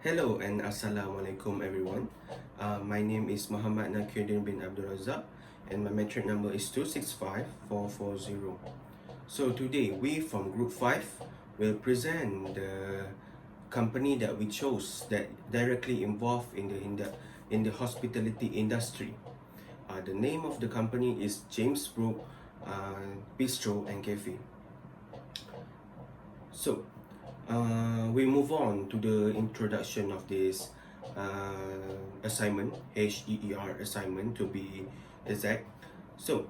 Hello and Assalamualaikum everyone. My name is Muhammad Nakiuddin bin Abdul Razak and my metric number is 265440. So today we from Group 5 will present the company that we chose that directly involved in the hospitality industry. The name of the company is James Brooke Bistro and Cafe. So we move on to the introduction of this assignment, HEER assignment to be exact. So,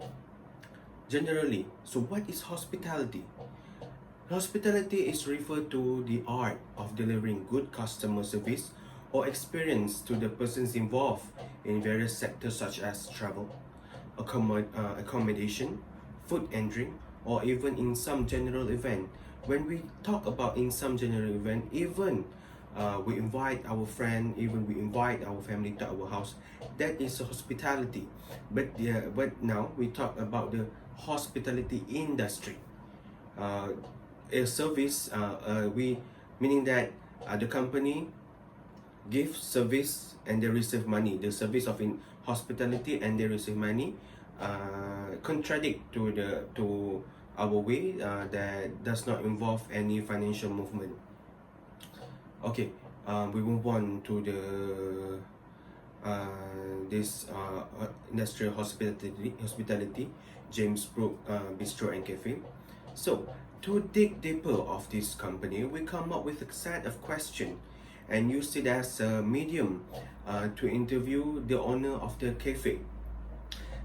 generally, what is hospitality? Hospitality is referred to the art of delivering good customer service or experience to the persons involved in various sectors such as travel, accommodation, food and drink, or even in some general event. When we talk about in some general event, even we invite our friend, even we invite our family to our house, that is hospitality. But now we talk about the hospitality industry. A service, we meaning that the company give service and they receive money. The service of in hospitality and they receive money contradict to our way that does not involve any financial movement. Okay, we move on to the this industrial hospitality, James Brooke Bistro and Cafe. So to dig deeper of this company, we come up with a set of questions and use it as a medium to interview the owner of the cafe.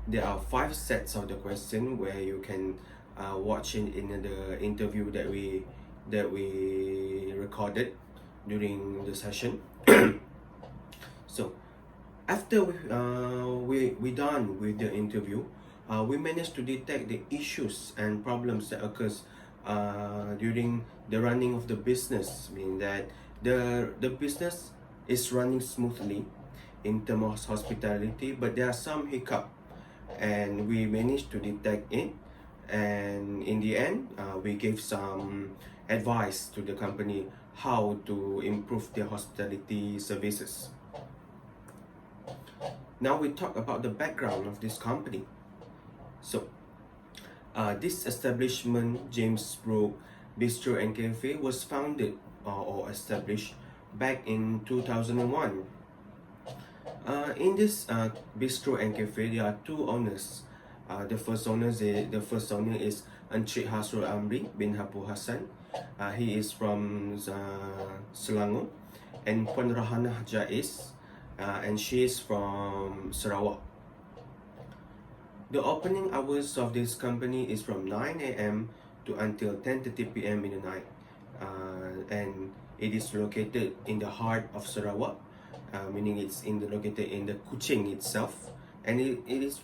There are 5 sets of the question where you can watch in the interview that we recorded during the session. So after we done with the interview, we managed to detect the issues and problems that occurs during the running of the business, meaning that the business is running smoothly in terms of hospitality, but there are some hiccup and we managed to detect it, and in the end we gave some advice to the company how to improve their hospitality services. Now we talk about the background of this company. So this establishment, James Brooke Bistro and Cafe, was founded or established back in 2001. In this bistro and cafe, there are 2 owners. The first owner is Encik Hasrul Amri bin Hapu Hassan. He is from Selangor, and Puan Rahanah Jais, and she is from Sarawak. The opening hours of this company is from 9 a.m. to until 10:30 p.m. in the night, and it is located in the heart of Sarawak, meaning it's located in the Kuching itself, and it is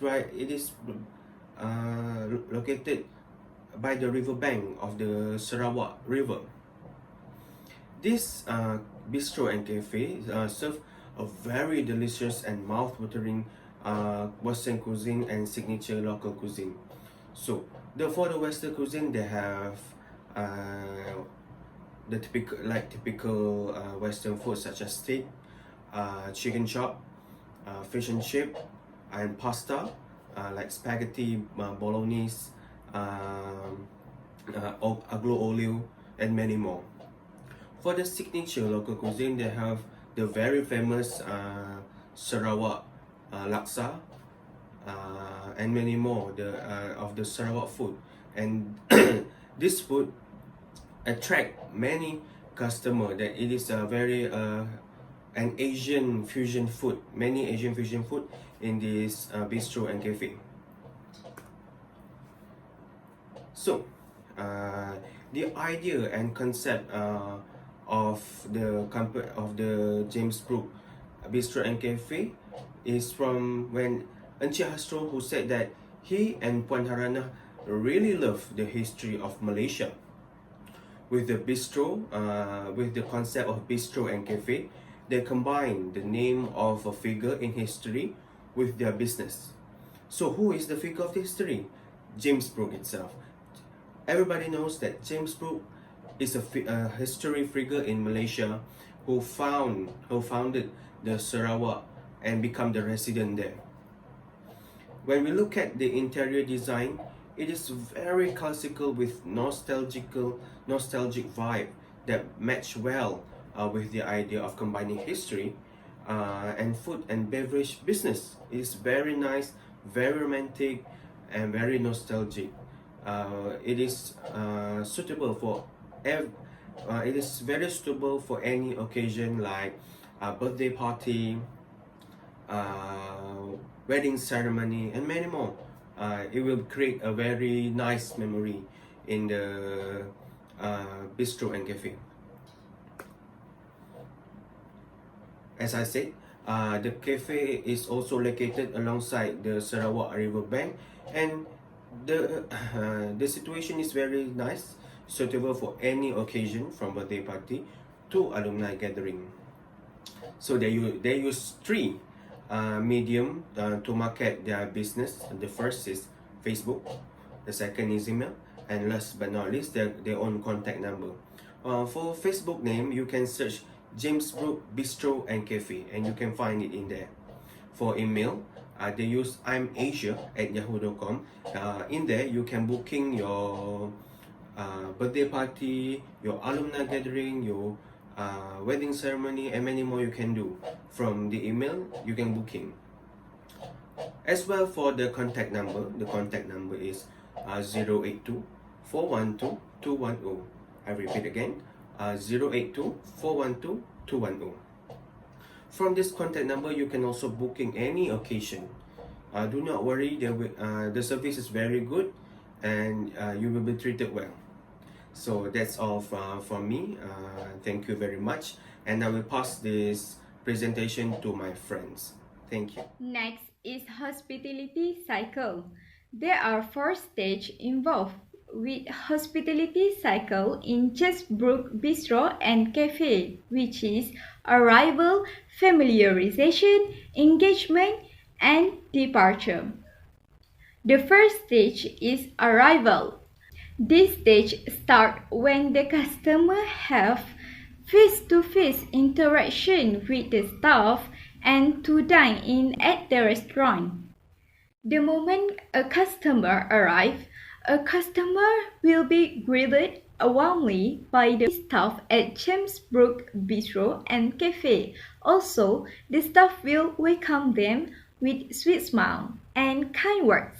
located by the river bank of the Sarawak River. This bistro and cafe serve a very delicious and mouth-watering Western cuisine and signature local cuisine. So for the Western cuisine, they have the typical Western food such as steak, chicken chop, fish and chip, and pasta like spaghetti, bolognese, aglio olio, and many more. For the signature local cuisine, they have the very famous Sarawak laksa, and many more of the Sarawak food. And this food attract many customers. That it is a very an Asian fusion food. Many Asian fusion food in this bistro and cafe. So the idea and concept of the James Brooke Bistro and Cafe is from when Encik Hasrul, who said that he and Puan Harana really love the history of Malaysia. With the bistro, with the concept of bistro and cafe, they combine the name of a figure in history with their business. So who is the figure of history? James Brooke itself. Everybody knows that James Brooke is a history figure in Malaysia, who founded the Sarawak and become the resident there. When we look at the interior design, it is very classical with nostalgic vibe that match well with the idea of combining history and food and beverage business. It is very nice, very romantic, and very nostalgic. It is suitable for it is very suitable for any occasion like a birthday party, wedding ceremony, and many more. It will create a very nice memory in the bistro and cafe. As I said, the cafe is also located alongside the Sarawak riverbank, and the situation is very nice, suitable for any occasion from birthday party to alumni gathering. So they use three medium to market their business. The first is Facebook, the second is email, and last but not least, their own contact number. For Facebook name, you can search James Brooke Bistro and Cafe, and you can find it in there. For email, they use imasia@yahoo.com. In there, you can booking your birthday party, your alumni gathering, your wedding ceremony, and many more you can do. From the email, you can booking. As well for the contact number is 082 412 210. I repeat again, 082 412 210. From this contact number, you can also booking any occasion. Do not worry, the service is very good, and you will be treated well. So that's all from me. Thank you very much, and I will pass this presentation to my friends. Thank you. Next is hospitality cycle. There are 4 stages involved with hospitality cycle in James Brooke Bistro and Cafe, which is arrival, familiarization, engagement, and departure. The first stage is arrival. This stage starts when the customer have face-to-face interaction with the staff and to dine in at the restaurant. The moment a customer arrives, a customer will be greeted warmly by the staff at James Brooke Bistro and Cafe. Also, the staff will welcome them with sweet smile and kind words.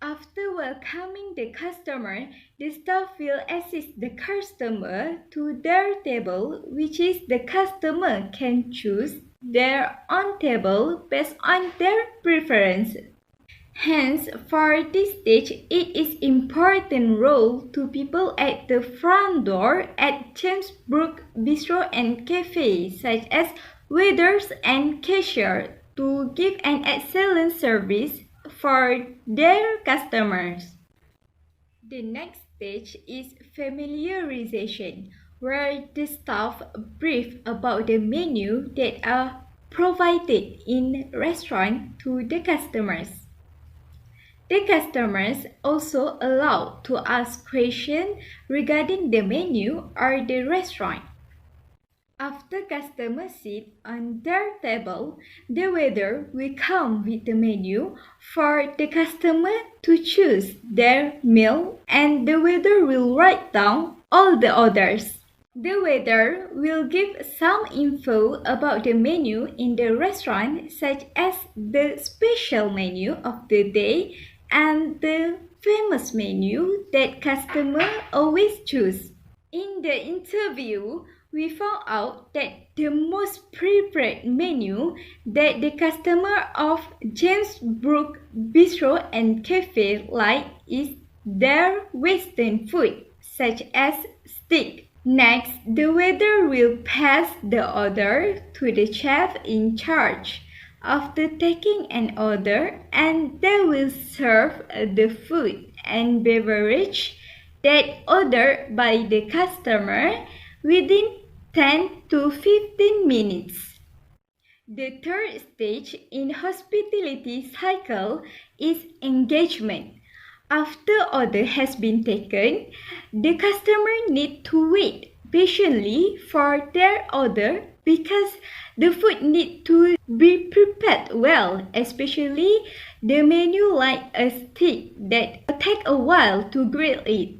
After welcoming the customer, the staff will assist the customer to their table, which is the customer can choose their own table based on their preference. Hence, for this stage, it is important role to people at the front door at James Brooke Bistro and Cafe, such as waiters and cashier, to give an excellent service for their customers. The next stage is familiarization, where the staff brief about the menu that are provided in restaurant to the customers. The customers also allowed to ask questions regarding the menu or the restaurant. After customers sit on their table, the waiter will come with the menu for the customer to choose their meal, and the waiter will write down all the orders. The waiter will give some info about the menu in the restaurant, such as the special menu of the day and the famous menu that customer always choose. In the interview, we found out that the most preferred menu that the customer of James Brooke Bistro and Cafe like is their Western food, such as steak. Next, the waiter will pass the order to the chef in charge. After taking an order, and they will serve the food and beverage that ordered by the customer within 10 to 15 minutes. The third stage in hospitality cycle is engagement. After order has been taken, the customer needs to wait patiently for their order because the food need to be prepared well, especially the menu like a steak that take a while to grill it.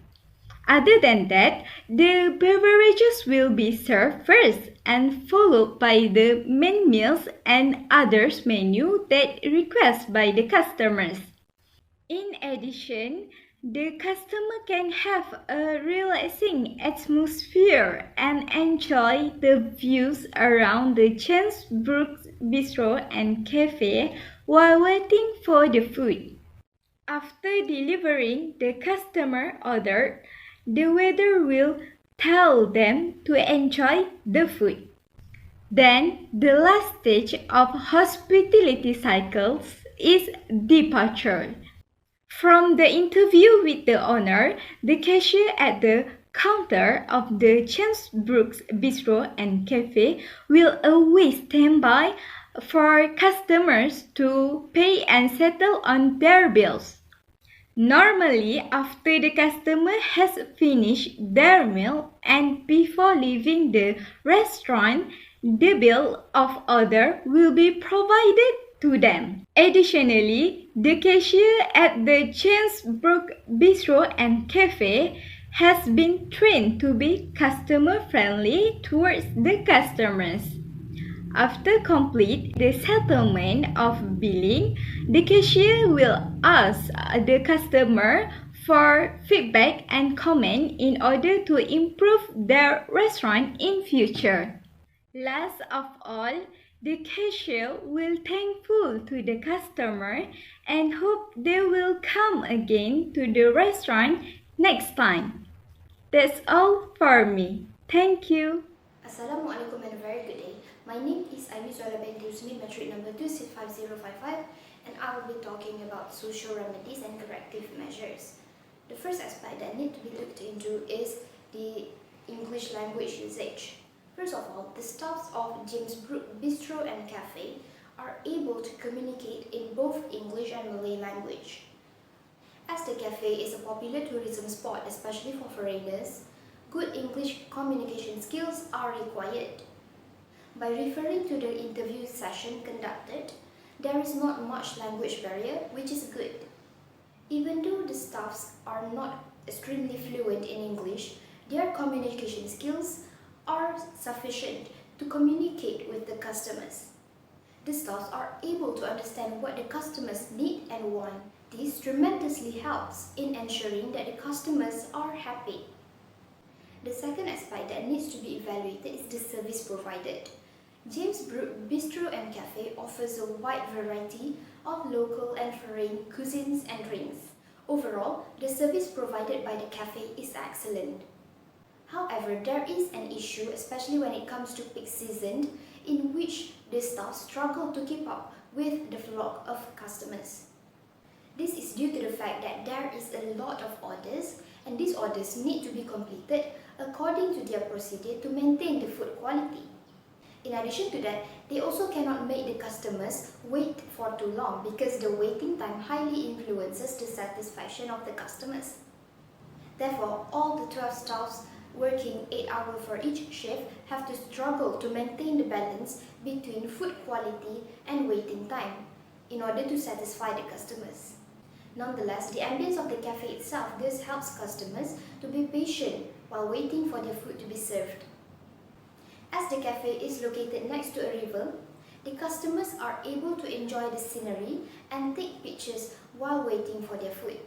Other than that, the beverages will be served first and followed by the main meals and others menu that request by the customers. In addition, the customer can have a relaxing atmosphere and enjoy the views around the chain's Brooke Bistro and Cafe while waiting for the food. After delivering the customer order, the waiter will tell them to enjoy the food. Then, the last stage of hospitality cycles is departure. From the interview with the owner, the cashier at the counter of the James Brooks Bistro and Cafe will always stand by for customers to pay and settle on their bills. Normally, after the customer has finished their meal and before leaving the restaurant, the bill of order will be provided to them. Additionally, the cashier at the James Brooke Bistro and Cafe has been trained to be customer friendly towards the customers. After complete the settlement of billing, the cashier will ask the customer for feedback and comment in order to improve their restaurant in future. Last of all, the cashier will thankful to the customer and hope they will come again to the restaurant next time. That's all for me. Thank you. Assalamualaikum and a very good day. My name is Amy Zola Binti Usni, metric number 265055, and I will be talking about social remedies and corrective measures. The first aspect that need to be looked into is the English language usage. First of all, the staffs of James Brooke Bistro and Cafe are able to communicate in both English and Malay language. As the cafe is a popular tourism spot, especially for foreigners, good English communication skills are required. By referring to the interview session conducted, there is not much language barrier, which is good. Even though the staffs are not extremely fluent in English, their communication skills are sufficient to communicate with the customers. The staffs are able to understand what the customers need and want. This tremendously helps in ensuring that the customers are happy. The second aspect that needs to be evaluated is the service provided. James Brooke Bistro and Cafe offers a wide variety of local and foreign cuisines and drinks. Overall, the service provided by the cafe is excellent. However, there is an issue, especially when it comes to peak season, in which the staff struggle to keep up with the flock of customers. This is due to the fact that there is a lot of orders, and these orders need to be completed according to their procedure to maintain the food quality. In addition to that, they also cannot make the customers wait for too long because the waiting time highly influences the satisfaction of the customers. Therefore, all the 12 staffs working 8 hours for each shift have to struggle to maintain the balance between food quality and waiting time in order to satisfy the customers. Nonetheless, the ambience of the cafe itself thus helps customers to be patient while waiting for their food to be served. As the cafe is located next to a river, the customers are able to enjoy the scenery and take pictures while waiting for their food.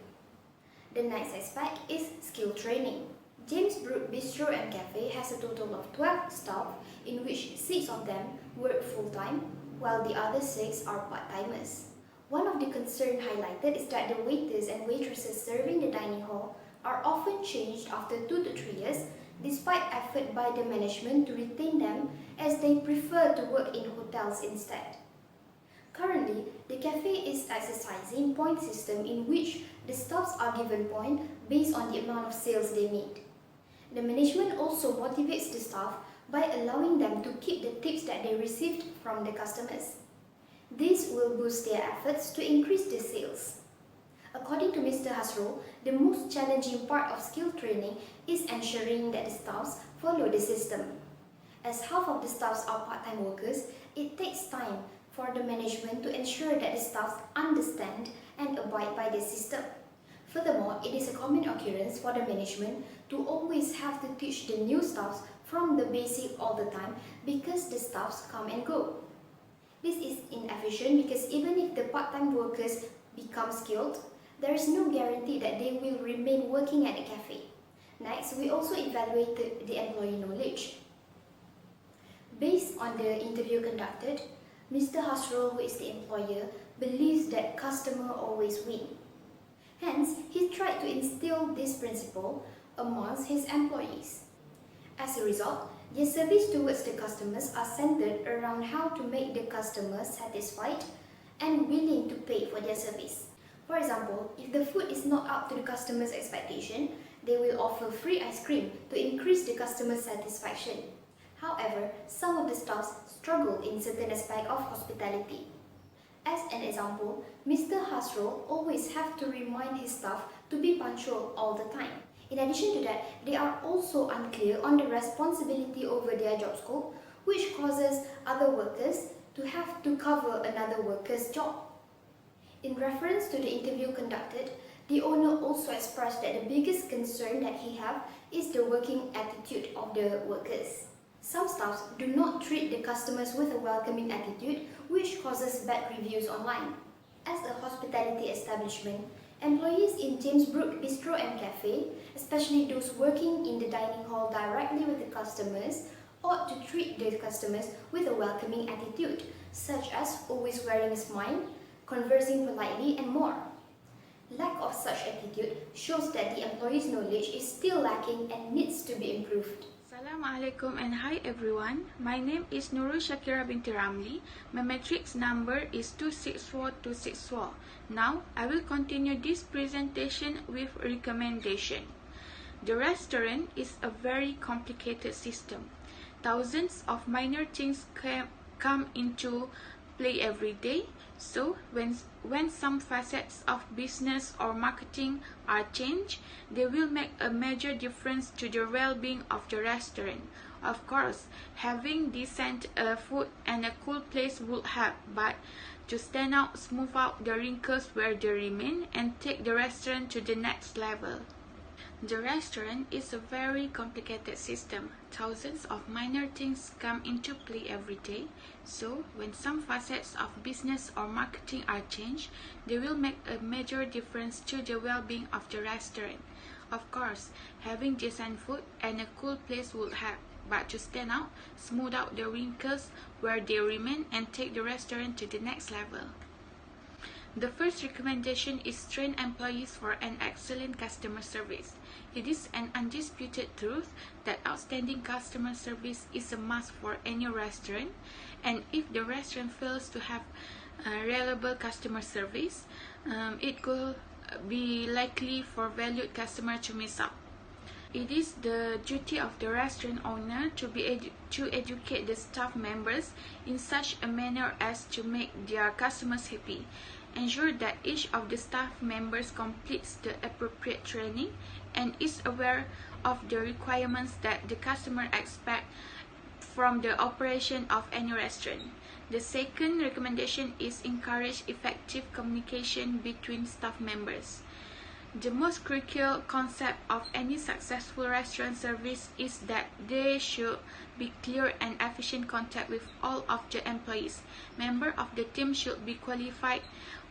The next aspect is skill training. James Brooke Bistro and Cafe has a total of 12 staff, in which 6 of them work full-time, while the other 6 are part-timers. One of the concerns highlighted is that the waiters and waitresses serving the dining hall are often changed after 2 to 3 years, despite effort by the management to retain them as they prefer to work in hotels instead. Currently, the cafe is exercising point system in which the staffs are given points based on the amount of sales they made. The management also motivates the staff by allowing them to keep the tips that they received from the customers. This will boost their efforts to increase the sales. According to Mr. Hasro, the most challenging part of skill training is ensuring that the staffs follow the system. As half of the staffs are part-time workers, it takes time for the management to ensure that the staffs understand and abide by the system. Furthermore, it is a common occurrence for the management to always have to teach the new staffs from the basic all the time because the staffs come and go. This is inefficient because even if the part-time workers become skilled, there is no guarantee that they will remain working at the cafe. Next, we also evaluated the employee knowledge. Based on the interview conducted, Mr. Hasro, who is the employer, believes that customer always win. Hence, he tried to instill this principle amongst his employees. As a result, their service towards the customers are centered around how to make the customers satisfied and willing to pay for their service. For example, if the food is not up to the customer's expectation, they will offer free ice cream to increase the customer's satisfaction. However, some of the staffs struggle in certain aspects of hospitality. As an example, Mr. Hasro always have to remind his staff to be punctual all the time. In addition to that, they are also unclear on the responsibility over their job scope, which causes other workers to have to cover another worker's job. In reference to the interview conducted, the owner also expressed that the biggest concern that he has is the working attitude of the workers. Some staffs do not treat the customers with a welcoming attitude, which causes bad reviews online. As a hospitality establishment, employees in James Brooke Bistro and Cafe, especially those working in the dining hall directly with the customers, ought to treat the customers with a welcoming attitude, such as always wearing a smile, conversing politely, and more. Lack of such attitude shows that the employee's knowledge is still lacking and needs to be improved. Assalamualaikum and hi everyone. My name is Nurul Shakira binti Ramli. My matrix number is 264264. Now, I will continue this presentation with recommendation. The restaurant is a very complicated system. Thousands of minor things come into play every day. So, when some facets of business or marketing are changed, they will make a major difference to the well-being of the restaurant. Of course, having decent food and a cool place would help, but to stand out, smooth out the wrinkles where they remain, and take the restaurant to the next level. The restaurant is a very complicated system. Thousands of minor things come into play every day. So, when some facets of business or marketing are changed, they will make a major difference to the well-being of the restaurant. Of course, having decent food and a cool place will help, but to stand out, smooth out the wrinkles where they remain, and take the restaurant to the next level. The first recommendation is train employees for an excellent customer service. It is an undisputed truth that outstanding customer service is a must for any restaurant, and if the restaurant fails to have reliable customer service, it could be likely for valued customer to miss out. It is the duty of the restaurant owner to educate the staff members in such a manner as to make their customers happy. Ensure that each of the staff members completes the appropriate training and is aware of the requirements that the customer expect from the operation of any restaurant. The second recommendation is encourage effective communication between staff members. The most crucial concept of any successful restaurant service is that there should be clear and efficient contact with all of the employees. Members of the team should be qualified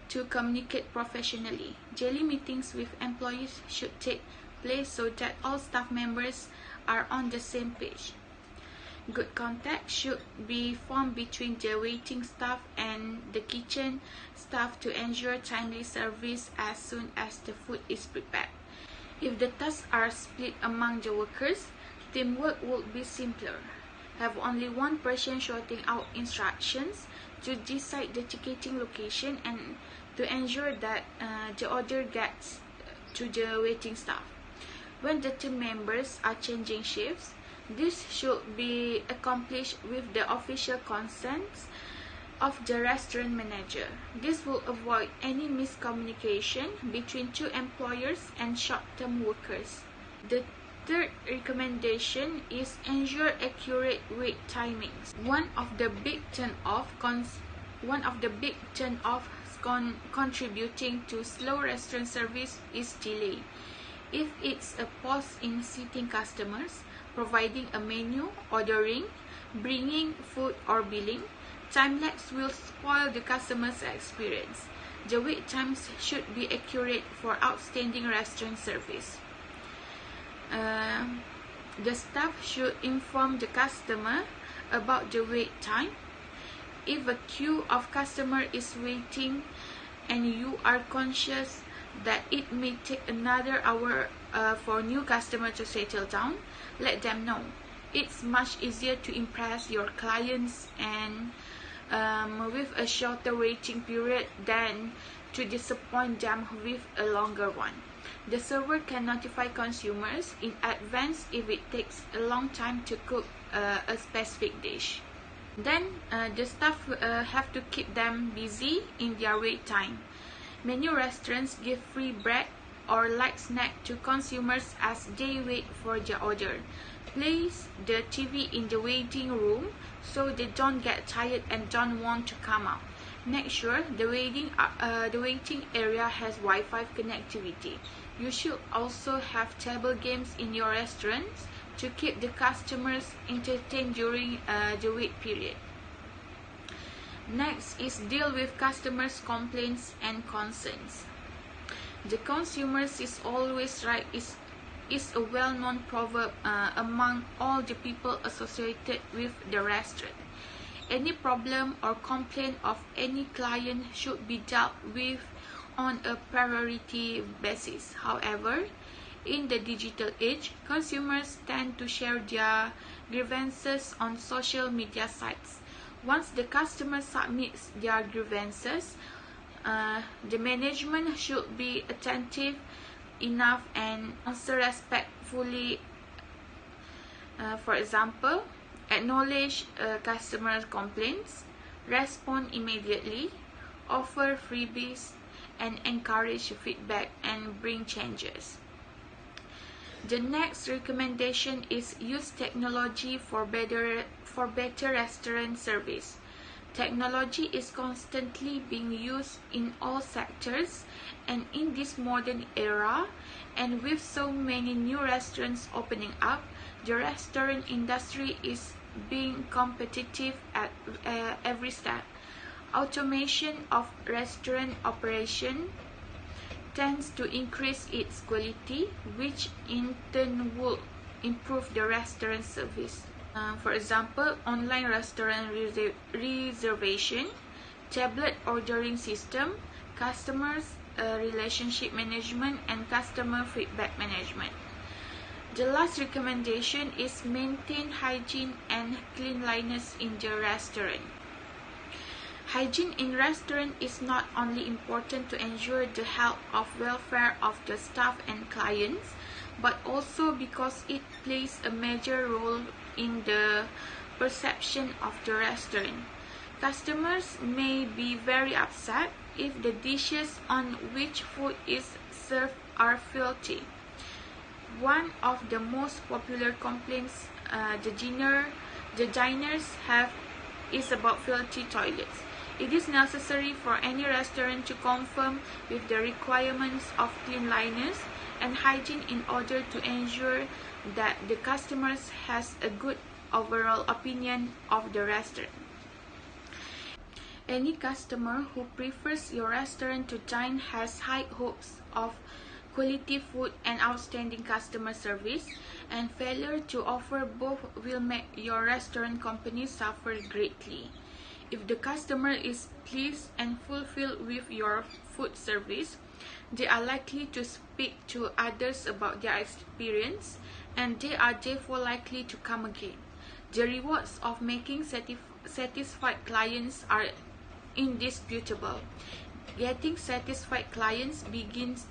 to communicate professionally. Daily meetings with employees should take place so that all staff members are on the same page. Good contact should be formed between the waiting staff and the kitchen staff to ensure timely service as soon as the food is prepared. If the tasks are split among the workers, teamwork would be simpler. Have only one person shouting out instructions to decide the ticketing location and to ensure that the order gets to the waiting staff. When the team members are changing shifts, this should be accomplished with the official consent of the restaurant manager. This will avoid any miscommunication between two employers and short-term workers. The third recommendation is ensure accurate wait timings. One of the big turn-offs contributing to slow restaurant service is delay. If it's a pause in seating customers, providing a menu, ordering, bringing food or billing, time lapse will spoil the customer's experience. The wait times should be accurate for outstanding restaurant service. The staff should inform the customer about the wait time. If a queue of customers is waiting and you are conscious that it may take another hour for new customers to settle down, let them know. It's much easier to impress your clients and with a shorter waiting period than to disappoint them with a longer one. The server can notify consumers in advance if it takes a long time to cook a specific dish. Then the staff have to keep them busy in their wait time. Many restaurants give free bread or light snack to consumers as they wait for their order. Place the TV in the waiting room so they don't get tired and don't want to come out. Make sure the waiting area has Wi-Fi connectivity. You should also have table games in your restaurants to keep the customers entertained during the wait period. Next is deal with customers' complaints and concerns. The consumers is always right is a well-known proverb among all the people associated with the restaurant. Any problem or complaint of any client should be dealt with on a priority basis. However, in the digital age, consumers tend to share their grievances on social media sites. Once the customer submits their grievances, the management should be attentive enough and answer respectfully. For example, acknowledge customer complaints, respond immediately, offer freebies, and encourage feedback and bring changes. The next recommendation is use technology for better restaurant service. Technology is constantly being used in all sectors, and in this modern era, and with so many new restaurants opening up, the restaurant industry is being competitive at every step. Automation of restaurant operation tends to increase its quality, which in turn will improve the restaurant service. For example, online restaurant reservation, tablet ordering system, customers relationship management, and customer feedback management. The last recommendation is maintain hygiene and cleanliness in the restaurant. Hygiene in restaurant is not only important to ensure the health of welfare of the staff and clients, but also because it plays a major role in the perception of the restaurant. Customers may be very upset if the dishes on which food is served are filthy. One of the most popular complaints the diners have is about filthy toilets. It is necessary for any restaurant to conform with the requirements of cleanliness and hygiene in order to ensure that the customers has a good overall opinion of the restaurant. Any customer who prefers your restaurant to dine has high hopes of quality food and outstanding customer service, and failure to offer both will make your restaurant company suffer greatly. If the customer is pleased and fulfilled with your food service, they are likely to speak to others about their experience, and they are therefore likely to come again. The rewards of making satisfied clients are indisputable. Getting satisfied clients begins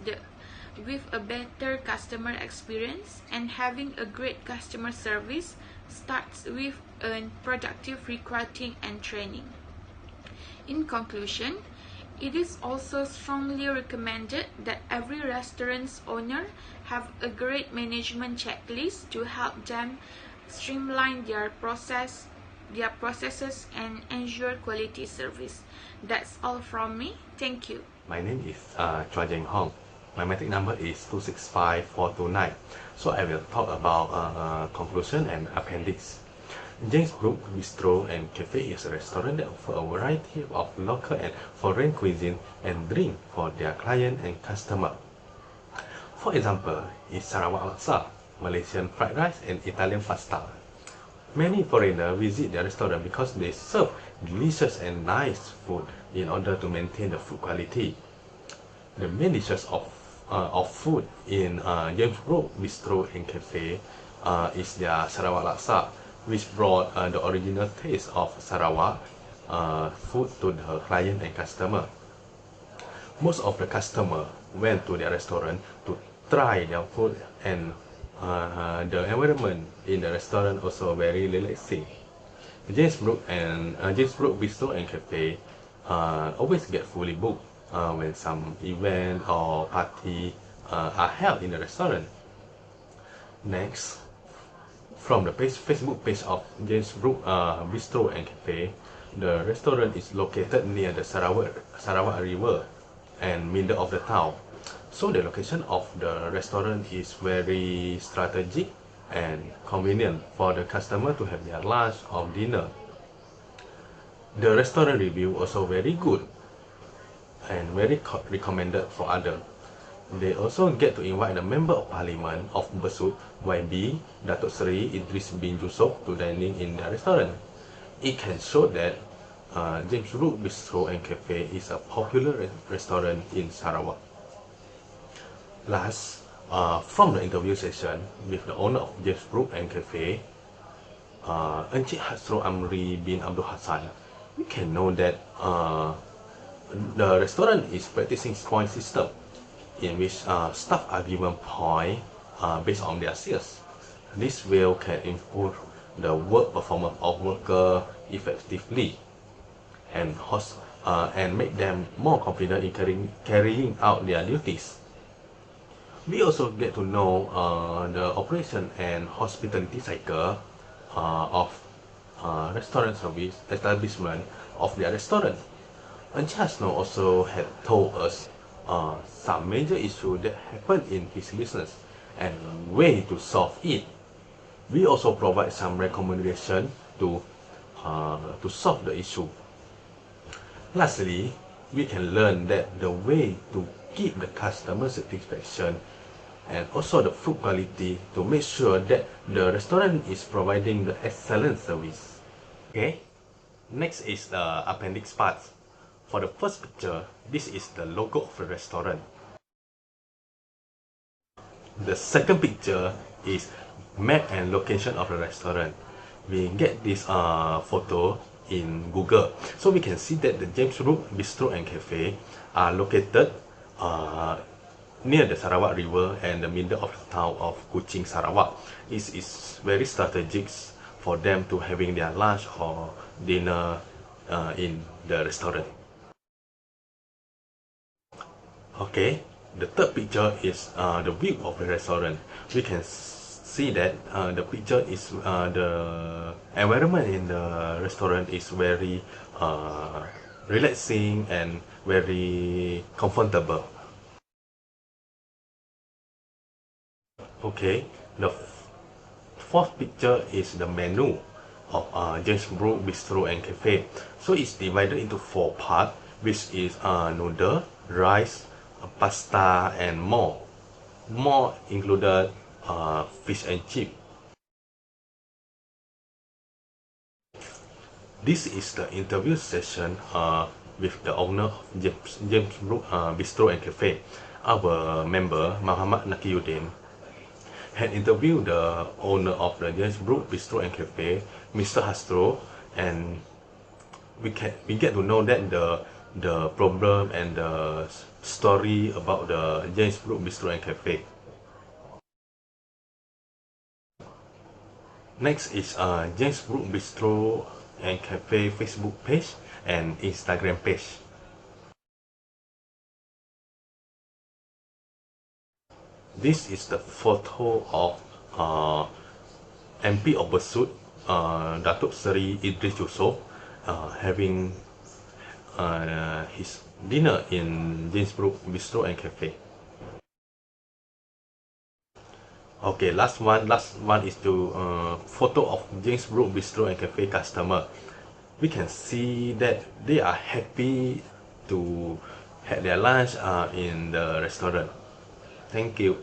with a better customer experience, and having a great customer service starts with a productive recruiting and training. In conclusion, it is also strongly recommended that every restaurant's owner have a great management checklist to help them streamline their processes and ensure quality service. That's all from me. Thank you. My name is Chua Jeng Hong. My metric number is 265429. So I will talk about conclusion and appendix. James Brooke Bistro and Cafe is a restaurant that offers a variety of local and foreign cuisine and drink for their client and customer. For example, is Sarawak Laksa, Malaysian fried rice and Italian pasta. Many foreigners visit their restaurant because they serve delicious and nice food in order to maintain the food quality. The main dishes of food in James Brooke Bistro and Cafe is their Sarawak Laksa, which brought the original taste of Sarawak food to the client and customer. Most of the customer went to their restaurant to try their food, and the environment in the restaurant also very relaxing. James Brooke Bistro and Cafe always get fully booked when some event or party are held in the restaurant. Next, from the Facebook page of James Brooke Bistro and Cafe, the restaurant is located near the Sarawak River and middle of the town. So the location of the restaurant is very strategic and convenient for the customer to have their lunch or dinner. The restaurant review also very good and very recommended for others. They also get to invite the Member of Parliament of Besut, YB, Datuk Seri Idris bin Yusof to dining in their restaurant. It can show that James Brooke Bistro and Cafe is a popular restaurant in Sarawak. Last, from the interview session with the owner of James Brooke and Cafe, Encik Hasro Amri bin Abdul Hassan, we can know that the restaurant is practicing point system, in which staff are given points based on their sales. This will can improve the work performance of workers effectively and make them more confident in carrying out their duties. We also get to know the operation and hospitality cycle of restaurant service establishment of their restaurant. Encik Hasno also had told us some major issues that happened in his business and way to solve it. We also provide some recommendation to solve the issue. Lastly, we can learn that the way to keep the customer satisfaction and also the food quality to make sure that the restaurant is providing the excellent service. Okay, next is the appendix part. For the first picture, this is the logo of the restaurant. The second picture is map and location of the restaurant. We get this photo in Google, so we can see that the James Brooke Bistro and Cafe are located near the Sarawak River and the middle of the town of Kuching, Sarawak. It is very strategic for them to having their lunch or dinner in the restaurant. Okay, the third picture is the view of the restaurant. We can see that the picture is the environment in the restaurant is very relaxing and very comfortable. Okay, the fourth picture is the menu of James Brooke Bistro and Cafe. So it's divided into 4 parts, which is noodle, rice, pasta, and more. More included fish and chip. This is the interview session with the owner of James Brooke Bistro and Cafe. Our member Muhammad Nakiyuddin had interviewed the owner of the James Brooke Bistro and Cafe, Mr. Hastro, and we get to know that the problem and the story about the James Brooke Bistro and Cafe. Next is James Brooke Bistro and Cafe Facebook page. and Instagram page. This is the photo of MP of Besut, Datuk Seri Idris Yusof, having his dinner in James Brooke Bistro and Cafe. Okay, last one is to photo of James Brooke Bistro and Cafe customer. We can see that they are happy to have their lunch in the restaurant. Thank you.